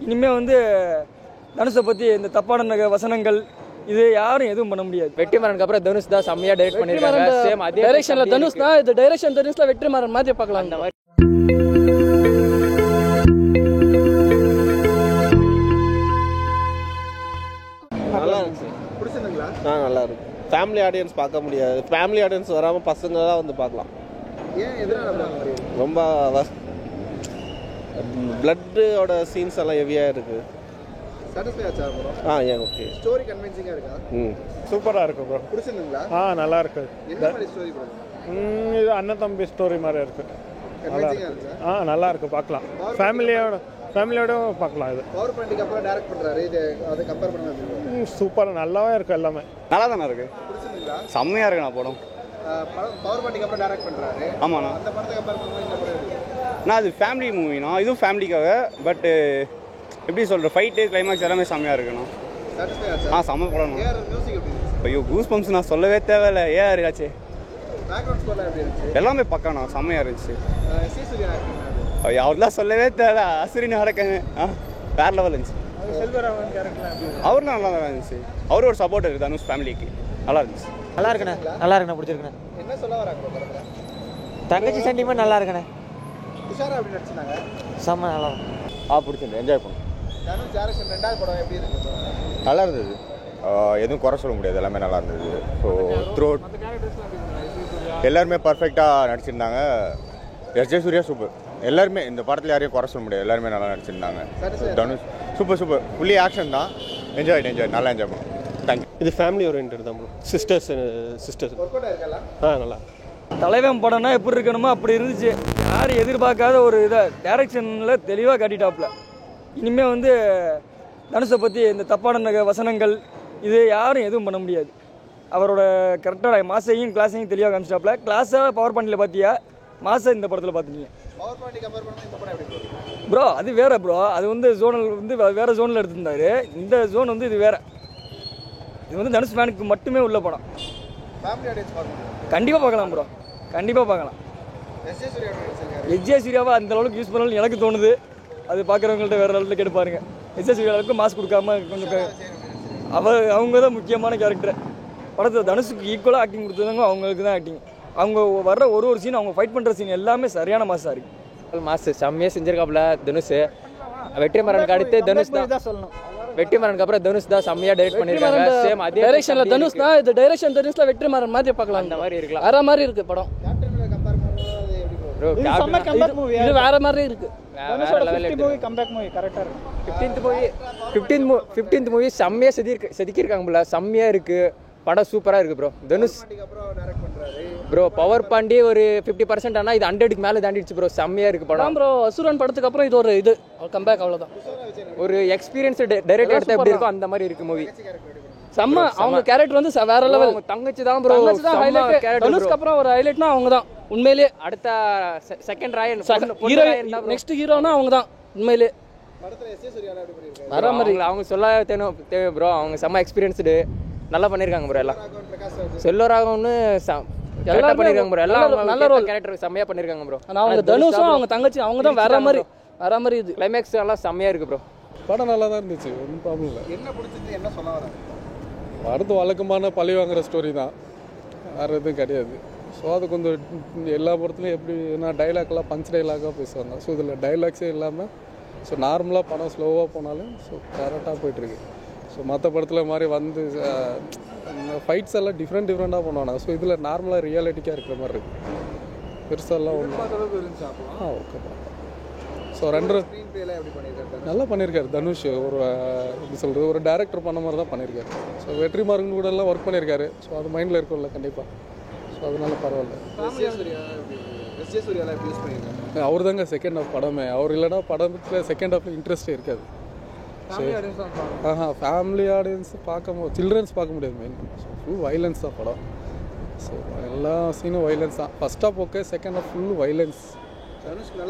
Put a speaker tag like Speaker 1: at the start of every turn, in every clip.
Speaker 1: இனிமேல் வந்து தனுஷை பற்றி இந்த தப்பான வசனங்கள் இது யாரும் எதுவும் பண்ண முடியாது.
Speaker 2: வெற்றிமாறனுக்கு அப்புறம் தனுஷ் தான் செம்மையா டைரக்ட் பண்ணிருக்காங்க. சேம் அதே
Speaker 3: டைரக்ஷன்ல தனுஷ் தான். இது டைரக்ஷன் தனுஷ்ல வெற்றிமாறன் மாதிரி பார்க்கலாம். அந்த மாதிரி
Speaker 4: நல்லா இருந்துச்சு. பிடிச்சிருந்துங்களா? நல்லா இருக்கு. ஃபேமிலி ஆடியன்ஸ் பார்க்க முடியாது. ஃபேமிலி ஆடியன்ஸ் வராமல் பசங்க தான் வந்து பார்க்கலாம்.
Speaker 5: ஏன் எதனால
Speaker 4: ரொம்ப பிளட்டோட சீன்ஸ் எல்லாம் ஹெவியாக இருக்குது.
Speaker 5: சாட்டிஸ்ஃபை ஆச்சா ப்ரோ?
Speaker 4: ஏன் ஓகே.
Speaker 5: ஸ்டோரி கன்வின்சிங்காக இருக்கா?
Speaker 6: சூப்பராக இருக்கு ப்ரோ.
Speaker 5: பிடிச்சிருந்துங்களா?
Speaker 6: நல்லா இருக்கு.
Speaker 5: என்ன மாதிரி ஸ்டோரி ப்ரோ?
Speaker 6: இது அண்ணன் தம்பி ஸ்டோரி மாதிரி இருக்கு.
Speaker 5: கன்வின்சிங்காக இருக்கா?
Speaker 6: நல்லா இருக்கு, பார்க்கலாம். ஃபேமிலியோட பார்க்கலாம். இது
Speaker 5: பவர் பாயிண்ட்டுக்கு அப்புறம் டைரக்ட் பண்ணுறாரு. இது அதை கம்பேர் பண்ண
Speaker 6: சூப்பராக நல்லாவே இருக்கு. எல்லாமே
Speaker 7: நல்லா தானே இருக்கு.
Speaker 5: பிடிச்சிருந்துங்களா?
Speaker 7: செம்மையாக இருக்குண்ணா படம்.
Speaker 5: பவர் பாயிண்ட்டுக்கு அப்புறம் டைரக்ட் பண்ணுறாரு.
Speaker 7: ஆமாண்ணா.
Speaker 5: அந்த படத்தை கம்பேர் பண்ணும்போது இந்த படம்
Speaker 7: நான் அது ஃபேமிலி மூவினா, இதுவும் ஃபேமிலிக்காக. பட்டு எப்படி சொல்கிற ஃபைட்டு கிளைமேக்ஸ் எல்லாமே செம்மையாக இருக்குண்ணா.
Speaker 5: சாட்டிஸ்ஃபை ஆச்சா?
Speaker 7: செம்ம படம்.
Speaker 5: மியூசிக் எப்படி இருந்துச்சு?
Speaker 7: ஐயோ கூஸ் பம்ப்ஸ் நான் சொல்லவே தேவையில்லை. ஆச்சு
Speaker 5: பேக்ரவுண்ட் ஸ்கோர்லாம் எப்படி இருந்துச்சு?
Speaker 7: எல்லாமே பக்காண்ணா, செம்மையாக இருந்துச்சு.
Speaker 5: சி சூர்யா
Speaker 7: ஐயோ அவர்லாம் சொல்லவே தேவை. அசுரின் நடக்கங்க வேறு லெவல் இருந்துச்சு. அவரும் நல்லா தான் இருந்துச்சு. அவரும் ஒரு சப்போர்ட் இருக்குது தனுஷ் ஃபேமிலிக்கு. நல்லா இருந்துச்சு.
Speaker 2: நல்லா இருக்குண்ணே. நல்லா இருக்குண்ணே. பிடிச்சிருக்குண்ணே.
Speaker 5: என்ன சொல்ல வராங்க படத்தில்?
Speaker 2: தங்கச்சி சென்டிமெண்ட் நல்லா இருக்குண்ணே.
Speaker 5: துஷாரா எப்படி நடிச்சினாங்க?
Speaker 2: செம்ம நல்லா
Speaker 8: பிடிச்சிருந்து என்ஜாய் பண்ணோம்.
Speaker 5: தனுஷ் டைரக்ஷன் ரெண்டாவது படம் எப்படி இருக்கு?
Speaker 8: நல்லா இருந்தது. எதுவும் குறை சொல்ல முடியாது. எல்லாமே நல்லா இருந்தது. ஸோ த்ரூ எல்லாருமே பர்ஃபெக்டாக நடிச்சிருந்தாங்க. S J Suryah super. எல்லாருமே இந்த படத்தில் யாரையும் குறை சொல்ல முடியாது. எல்லாருமே நல்லா நடிச்சிருந்தாங்க. தனுஷ் சூப்பர் ஃபுல்லி ஆக்ஷன் தான். என்ஜாய் நல்லா என்ஜாய் பண்ணோம். தேங்க்யூ.
Speaker 4: இது ஃபேமிலி ஓரியன்ட் தான் ப்ரோ. சிஸ்டர்ஸ்
Speaker 5: ஒர்க் அவுட் ஆயிருக்கலாம்.
Speaker 4: நல்லா.
Speaker 1: தலைவன் படம்னா எப்படி இருக்கணுமோ அப்படி இருந்துச்சு. யாரும் எதிர்பார்க்காத ஒரு இதை டைரக்ஷனில் தெளிவாக காட்டிட்டாப்புல. இனிமேல் வந்து தனுஷை பற்றி இந்த தப்பான வசனங்கள் இது யாரும் எதுவும் பண்ண முடியாது. அவரோட கரெக்டாக மாசையும் கிளாஸையும் தெளிவாக காமிச்சிட்டாப்புல. கிளாஸாக பவர் பாயிண்டில் பார்த்தியா, மாசை இந்த படத்தில் பார்த்துட்டீங்க.
Speaker 5: பவர் பாயிண்ட் கம்பேர் பண்ணி இந்த படம் எப்படி
Speaker 1: ப்ரோ? அது வேறு ப்ரோ. அது வந்து ஜோனல் வந்து வேறு ஜோனில் எடுத்திருந்தாரு. இந்த ஜோன் வந்து இது வேறு. இது வந்து தனுஷ் ஃபேனுக்கு மட்டுமே உள்ள படம்.
Speaker 5: ஃபேமிலி ஆடியன்ஸ் பார்க்கணும்.
Speaker 1: கண்டிப்பாக பார்க்கலாம் ப்ரோ, கண்டிப்பாக பார்க்கலாம்.
Speaker 5: S J Surya
Speaker 1: S J சூர்யாவை அந்த அளவுக்கு யூஸ் பண்ணணும்னு எனக்கு தோணுது. அது பார்க்குறவங்கள்ட்ட வேறு லெவலில் கேட்டு பாருங்க. எஸ் ஜே சூர்யாவுக்கு மாஸ்க் கொடுக்காம கொஞ்சம் அவங்க தான் முக்கியமான கேரக்டர் படத்தில். தனுஷுக்கு ஈக்குவலாக ஆக்டிங் கொடுத்தவங்க அவங்களுக்கு தான் ஆக்டிங். அவங்க வர்ற ஒரு சீன், அவங்க ஃபைட் பண்ணுற சீன் எல்லாமே சரியான மாசாக இருக்குது.
Speaker 2: மாசு செம்மையாக செஞ்சிருக்காப்புல தனுஷ். வெற்றிமாறனுக்கு அடுத்து தனுஷ் தான் சொல்லணும். வெற்றிமாறனுக்கு அப்புறம் தனுஷ் தான் செம்மையா டைரக்ட் பண்ணிருக்காங்க. சேம் அதே
Speaker 3: டைரக்ஷன்ல தனுஷ் தான். இது டைரக்ஷன் தனுஷ்ல வெற்றிமாறன் மாதிரி பார்க்கலாம்.
Speaker 2: அந்த மாதிரி இருக்கலாம்.
Speaker 3: வேற மாதிரி இருக்கு படம்.
Speaker 5: கேப்டன் கம்பேர் பண்ணும்போது எப்படி
Speaker 2: ப்ரோ?
Speaker 3: இது வேற மாதிரி இருக்கு.
Speaker 2: வேற லெவல் மூவி, கம்பேக் மூவி கரெக்டா இருக்கு. 15th மூவி செம்மையா செதுக்கியிருக்காங்க போல. செம்மையா இருக்கு படம். சூப்பரா இருக்கு ப்ரோ. தனுஷ்
Speaker 5: அப்புறம் டைரக்ட் பண்றாரு
Speaker 2: ப்ரோ. பவர் பாண்டி ஒரு 50% ஆனா இது 100க்கு மேல தாண்டிடுச்சு ப்ரோ. செம்மையா இருக்கு படம்
Speaker 3: ப்ரோ. அசுரன் படத்துக்கு அப்புறம் இது ஒரு இது கம்பேக், அவ்வளவுதான்.
Speaker 2: ஒரு எக்ஸ்பீரியன்ஸ் டைரக்டர் எடுத்தா எப்படி இருக்கும் அந்த மாதிரி இருக்கு மூவி.
Speaker 3: செம்ம. அவங்க கேரக்டர் வந்து வேற லெவல்.
Speaker 2: தங்கச்சி தான் ப்ரோ.
Speaker 3: தனுஷ்க்கு அப்புறம் ஒரு ஹைலைட்னா அவங்க தான் உண்மையிலேயே.
Speaker 2: அடுத்த செகண்ட் ராயன்
Speaker 3: ஹீரோ, நெக்ஸ்ட் ஹீரோனா அவங்க தான் உண்மையிலேயே.
Speaker 5: படத்துல எஸ் ஜே சூர்யா எப்படி பண்ணிருக்காரு?
Speaker 2: வர மாதிரி அவங்க சொல்ல தேவை ப்ரோ. அவங்க செம்ம எக்ஸ்பீரியன்ஸ்டு நல்லா பண்ணிருக்காங்க ப்ரோ. எல்லாம் செல்வராகவன்னு எல்லாம் பண்ணிருக்காங்க ப்ரோ. எல்லாம் நல்ல ரோல் கேரக்டர் செம்மையா பண்ணிருக்காங்க ப்ரோ.
Speaker 3: அவங்க தனுஷும் அவங்க தங்கச்சி அவங்க தான் வேற மாதிரி இது
Speaker 2: கிளைமேக்ஸ் எல்லாம் செம்மையா இருக்கு ப்ரோ.
Speaker 6: படம் நல்லா தான் இருந்துச்சு. ஒன்றும் ப்ராப்ளம் இல்லை.
Speaker 5: என்ன பிடிச்சிட்டு என்ன சொல்ல வராங்க?
Speaker 6: அடுத்து வழக்கமான பழி வாங்குற ஸ்டோரி தான், வேறு எதுவும் கிடையாது. ஸோ அது கொஞ்சம் எல்லா படத்துலையும் எப்படின்னா டைலாக்லாம் பஞ்ச் டைலாக்காக பேசுவாங்க. ஸோ இதில் டைலாக்ஸே இல்லாமல் ஸோ நார்மலாக படம் ஸ்லோவாக போனாலும் ஸோ கரெக்டாக போயிட்டுருக்கு. ஸோ மற்ற படத்தில் மாதிரி வந்து ஃபைட்ஸ் எல்லாம் டிஃப்ரெண்ட்டாக பண்ணுவாங்க. ஸோ இதில் நார்மலாக ரியாலிட்டிக்காக இருக்கிற மாதிரி இருக்குது. பெருசாலாம் ஒன்றும் ஓகே. ஸோ நல்லா பண்ணியிருக்காரு தனுஷ். ஒரு எப்படி சொல்கிறது, ஒரு டேரக்டர் பண்ண மாதிரி தான் பண்ணியிருக்காரு. ஸோ வெற்றிமாறன் கூட எல்லாம் ஒர்க் பண்ணியிருக்காரு. ஸோ அது மைண்டில் இருக்கும்ல கண்டிப்பாக. ஸோ அதனால பரவாயில்ல. அவர் தாங்க செகண்ட் ஹாஃப் படமே. அவர் இல்லைனா படத்தில் செகண்ட் ஹாஃபில் இன்ட்ரெஸ்டே இருக்காது. ஃபேமிலி ஆடியன்ஸ் பார்க்க சில்ட்ரன்ஸ் பார்க்க முடியாது. மெயின் ஃபுல் வைலன்ஸ் தான் படம். ஸோ எல்லா சீனும் வைலன்ஸ் தான். First half okay, second half full violence.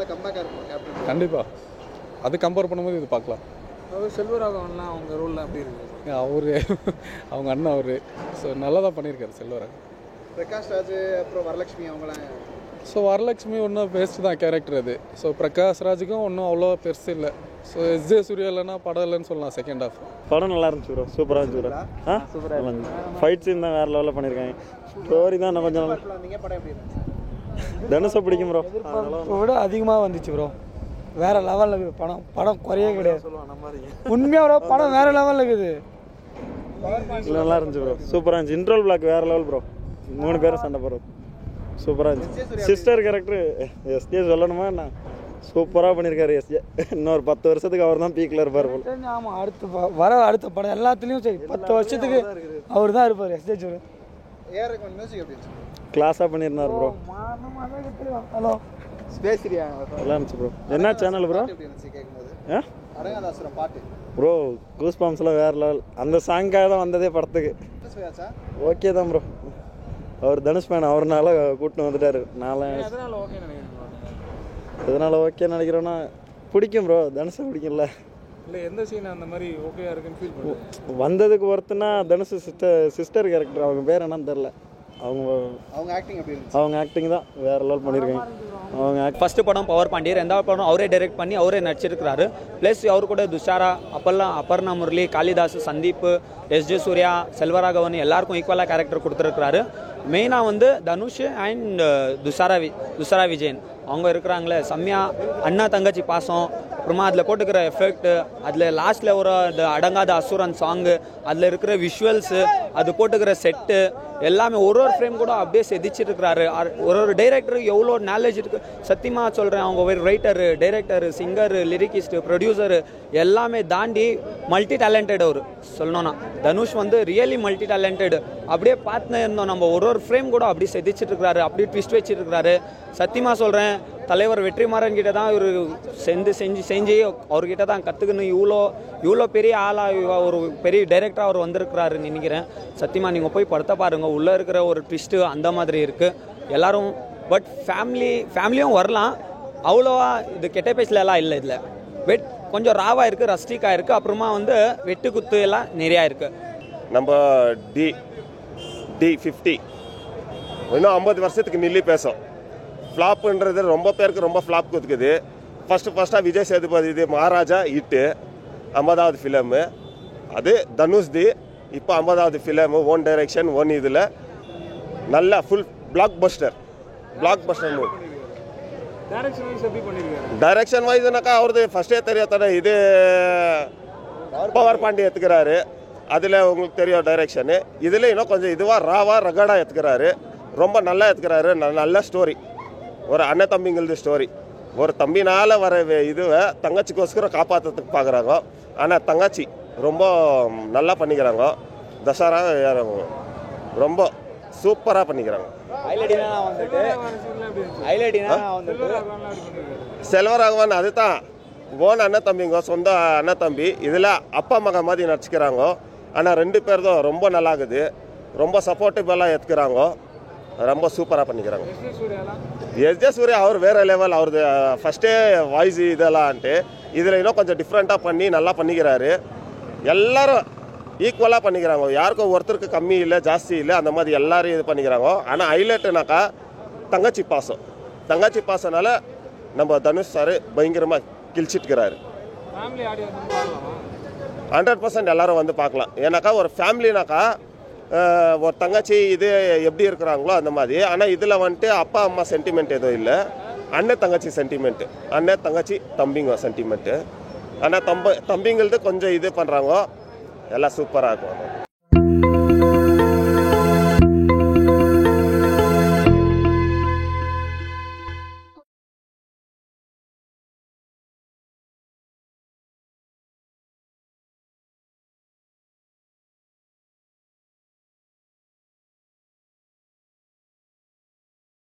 Speaker 6: கண்டிப்பாக அது கம்பேர் பண்ணும்போது இது பார்க்கலாம்.
Speaker 5: அவர் செல்வராகவன்லாம் அவங்க ரோல்லாம் அப்படி இருக்குது.
Speaker 6: அவரு அவங்க அண்ணன் அவரு. ஸோ நல்லா தான் பண்ணியிருக்காரு செல்வராகவன்.
Speaker 5: பிரகாஷ் ராஜ் அப்புறம் வரலட்சுமி அவங்களாம்
Speaker 6: ஸோ வரலட்சுமி ஒன்றும் பெஸ்ட் தான் கேரக்டர் அது. ஸோ பிரகாஷ் ராஜுக்கும் ஒன்றும் அவ்வளோ பெருசு இல்லை. ஸோ எஸ்ஜே சூர்யா இல்லைன்னா படம் இல்லைன்னு சொல்லலாம். செகண்ட் ஹாஃப்
Speaker 9: படம் நல்லா இருந்துச்சு ப்ரோ, சூப்பராக இருந்துச்சு ப்ரோ. சூப்பராக இருந்துச்சு. ஃபைட் சீன் தான் வேறு லெவலில் பண்ணியிருக்காங்க. ஸ்டோரி தான் இன்னும் கொஞ்சம் தனுஷை பிடிக்கும் ப்ரோ.
Speaker 1: விட அதிகமாக வந்துச்சு ப்ரோ. வேற லெவலில் இருக்குது படம். படம் குறையே கிடையாது. உண்மையாக ப்ரோ படம் வேற லெவலில் இருக்குது.
Speaker 9: நல்லா இருந்துச்சு ப்ரோ, சூப்பராக இருந்துச்சு. இன்ட்ரோல் பிளாக் வேறு லெவல் ப்ரோ. 3 பேரும் சண்டை போடுறது சூப்பராக இருந்துச்சு. சிஸ்டர் கேரக்டர் எஸ்ஜே சொல்லணுமா என்ன, சூப்பராக பண்ணியிருக்காரு எஸ்ஜே. இன்னொரு 10 வருஷத்துக்கு அவர் தான் பீக்கில் இருப்பார் போல்.
Speaker 1: ஆமாம், அடுத்த படம் எல்லாத்துலேயும் சரி 10 வருஷத்துக்கு அவர் தான் இருப்பார் எஸ்ஜே சூர்யா.
Speaker 9: கிளாஸாக பண்ணியிருந்தார் ப்ரோ.
Speaker 1: ஹலோ
Speaker 9: நல்லா இருந்துச்சு ப்ரோ. என்ன சேனல் ப்ரோ? ப்ரோ கூஸ் பாம்ஸ்லாம் வேறு லெவல். அந்த சாங்காக தான் வந்ததே படத்துக்கு. ஓகே தான் ப்ரோ. அவர் தனுஷ் ஃபேன், அவர்னால கூட்டின்னு வந்துட்டார். எதனால் ஓகே நினைக்கிறோன்னா பிடிக்கும் ப்ரோ, தனுஷை பிடிக்கும்ல.
Speaker 6: இல்லை எந்த சீன் அந்த மாதிரி ஓகேயா இருக்குன்னு ஃபீல் பண்ணுறேன்.
Speaker 9: வந்ததுக்கு ஒருத்தனா தனுஷ் சிஸ்டர் கேரக்டர், அவங்க பேர் என்னன்னு தெரில. அவங்க ஆக்டிங் தான் வேறு லெவல் பண்ணியிருக்காங்க. அவங்க
Speaker 10: ஃபஸ்ட்டு படம் பவர் பாண்டி, 2வது படம் அவரே டைரக்ட் பண்ணி அவரே நடிச்சிருக்கிறாரு. ப்ளஸ் அவர் கூட துஷாரா, அப்பெல்லாம் அபர்ணா முரளி, காளிதாஸ், சந்தீப், எஸ்ஜே சூர்யா, செல்வராகவன் எல்லாருக்கும் ஈக்குவலாக கேரக்டர் கொடுத்துருக்கிறாரு. மெயினாக வந்து தனுஷ் அண்ட் துஷாரா விஜயன் அவங்க இருக்கிறாங்களே செம்மையா. அண்ணா தங்கச்சி பாசம், அப்புறமா அதில் போட்டுக்கிற எஃபெக்ட், அதில் லாஸ்ட்டில் ஒரு அடங்காத அசுரன் சாங்கு, அதில் இருக்கிற விஷுவல்ஸு, அது போட்டுக்கிற செட்டு எல்லாமே ஒரு ஃப்ரேம் கூட அப்படியே செதிச்சிட்டு இருக்கிறாரு. ஒரு டைரக்டருக்கு எவ்வளோ நாலேஜ் இருக்குது சத்தியமாக சொல்கிறேன். அவங்க ஒரு ரைட்டரு, டைரக்டரு, சிங்கரு, லிரிக்கிஸ்ட்டு, ப்ரொடியூசரு எல்லாமே தாண்டி மல்டி டேலண்டட். அவர் சொல்லணும்னா தனுஷ் வந்து ரியலி மல்டி டேலண்டட். அப்படியே பார்த்துன்னு இருந்தோம் நம்ம. ஒரு ஃப்ரேம் கூட அப்படியே செதிச்சிட்டு இருக்கிறாரு, அப்படியே ட்விஸ்ட் வச்சுட்டு இருக்கிறாரு. சத்தியமாக சொல்கிறேன், தலைவர் வெற்றிமாறன் கிட்ட தான் இவர் செஞ்சு அவர்கிட்ட தான் கற்றுக்கணும். இவ்வளோ பெரிய ஆளாக ஒரு பெரிய டைரக்டராக அவர் வந்திருக்கிறாருன்னு நினைக்கிறேன். சத்தியமாக நீங்கள் போய் படத்தை பாருங்கள். உள்ளே இருக்கிற ஒரு ட்விஸ்ட்டு அந்த மாதிரி இருக்குது எல்லாரும். பட் ஃபேமிலியும் வரலாம். அவ்வளோவா இது கெட்ட பேச்சில் எல்லாம் இல்லை. இதில் கொஞ்சம் ராவாக இருக்குது, ரஸ்டிக்காக இருக்குது. அப்புறமா வந்து வெட்டு குத்து எல்லாம் நிறையா இருக்குது.
Speaker 11: நம்ம D50 இன்னும் 50 வருஷத்துக்கு நில்லி பேசும். ஃப்ளாப்புன்றது ரொம்ப பேருக்கு ரொம்ப ஃப்ளாப் கொடுக்குது. ஃபஸ்ட்டாக விஜய் சேதுபதி இது மகாராஜா ஹிட்டு 50வது ஃபிலிமு. அது தனுஷ்தி இப்போ 50வது ஃபிலிமு. ஓன் டைரக்ஷன், ஓன் இதில் நல்ல full block buster movie. Direction வைஸ்னாக்கா அவரது ஃபஸ்ட்டே தெரியும் தானே. இது பவர் பாண்டி எடுத்துக்கிறாரு, அதில் உங்களுக்கு தெரியும் டைரக்ஷனு. இதில் இன்னும் கொஞ்சம் இதுவாக ராவாக ரகடாக எடுத்துக்கிறாரு. ரொம்ப நல்லா எடுத்துக்கிறாரு. நல்ல ஸ்டோரி, ஒரு அண்ணன் தம்பிங்களது ஸ்டோரி. ஒரு தம்பினால் வர இதுவை தங்கச்சிக்கோஸ்கரம் காப்பாற்றுறதுக்கு பார்க்குறாங்க. ஆனால் தங்கச்சி ரொம்ப நல்லா பண்ணிக்கிறாங்க. தசரா ரொம்ப சூப்பராக பண்ணிக்கிறாங்க. செல்வராகவன் அதுதான் ஓன் அண்ணன் தம்பிங்க, சொந்த அண்ணன் தம்பி. இதில் அப்பா மகன் மாதிரி நடிச்சுக்கிறாங்க. ஆனால் 2 பேர் தான் ரொம்ப நல்லாகுது. ரொம்ப சப்போர்ட்டிவலாக எடுத்துக்கிறாங்க. ரொம்ப சூப்பராக பண்ணிக்கிறாங்க. எஸ்ஜே சூர்யா அவர் வேறு லெவல். அவரது ஃபஸ்ட்டே வாய்ஸ் இதெல்லாம்ன்ட்டு இதில் இன்னும் கொஞ்சம் டிஃப்ரெண்ட்டாக பண்ணி நல்லா பண்ணிக்கிறாரு. எல்லோரும் ஈக்குவலாக பண்ணிக்கிறாங்க. யாருக்கும் ஒருத்தருக்கு கம்மி இல்லை, ஜாஸ்தி இல்லை, அந்த மாதிரி எல்லோரும் இது பண்ணிக்கிறாங்க. ஆனால் ஹைலைட்டுனாக்கா தங்கச்சி பாசனால நம்ம தனுஷ் சார் பயங்கரமாக கிழிச்சிட்டுக்கிறாரு. 100% எல்லோரும் வந்து பார்க்கலாம். ஏன்னாக்கா ஒரு ஃபேமிலினாக்கா ஒரு தங்கச்சி இது எப்படி இருக்கிறாங்களோ அந்த மாதிரி. ஆனால் இதில் வந்துட்டு அப்பா அம்மா சென்டிமெண்ட் எதுவும் இல்லை, அண்ணன் தங்கச்சி சென்டிமெண்ட்டு, அண்ணன் தங்கச்சி தம்பிங்க சென்டிமெண்ட்டு. ஆனால் தம்பிங்களது கொஞ்சம் இது பண்ணுறாங்க. எல்லாம் சூப்பராக இருக்கும்.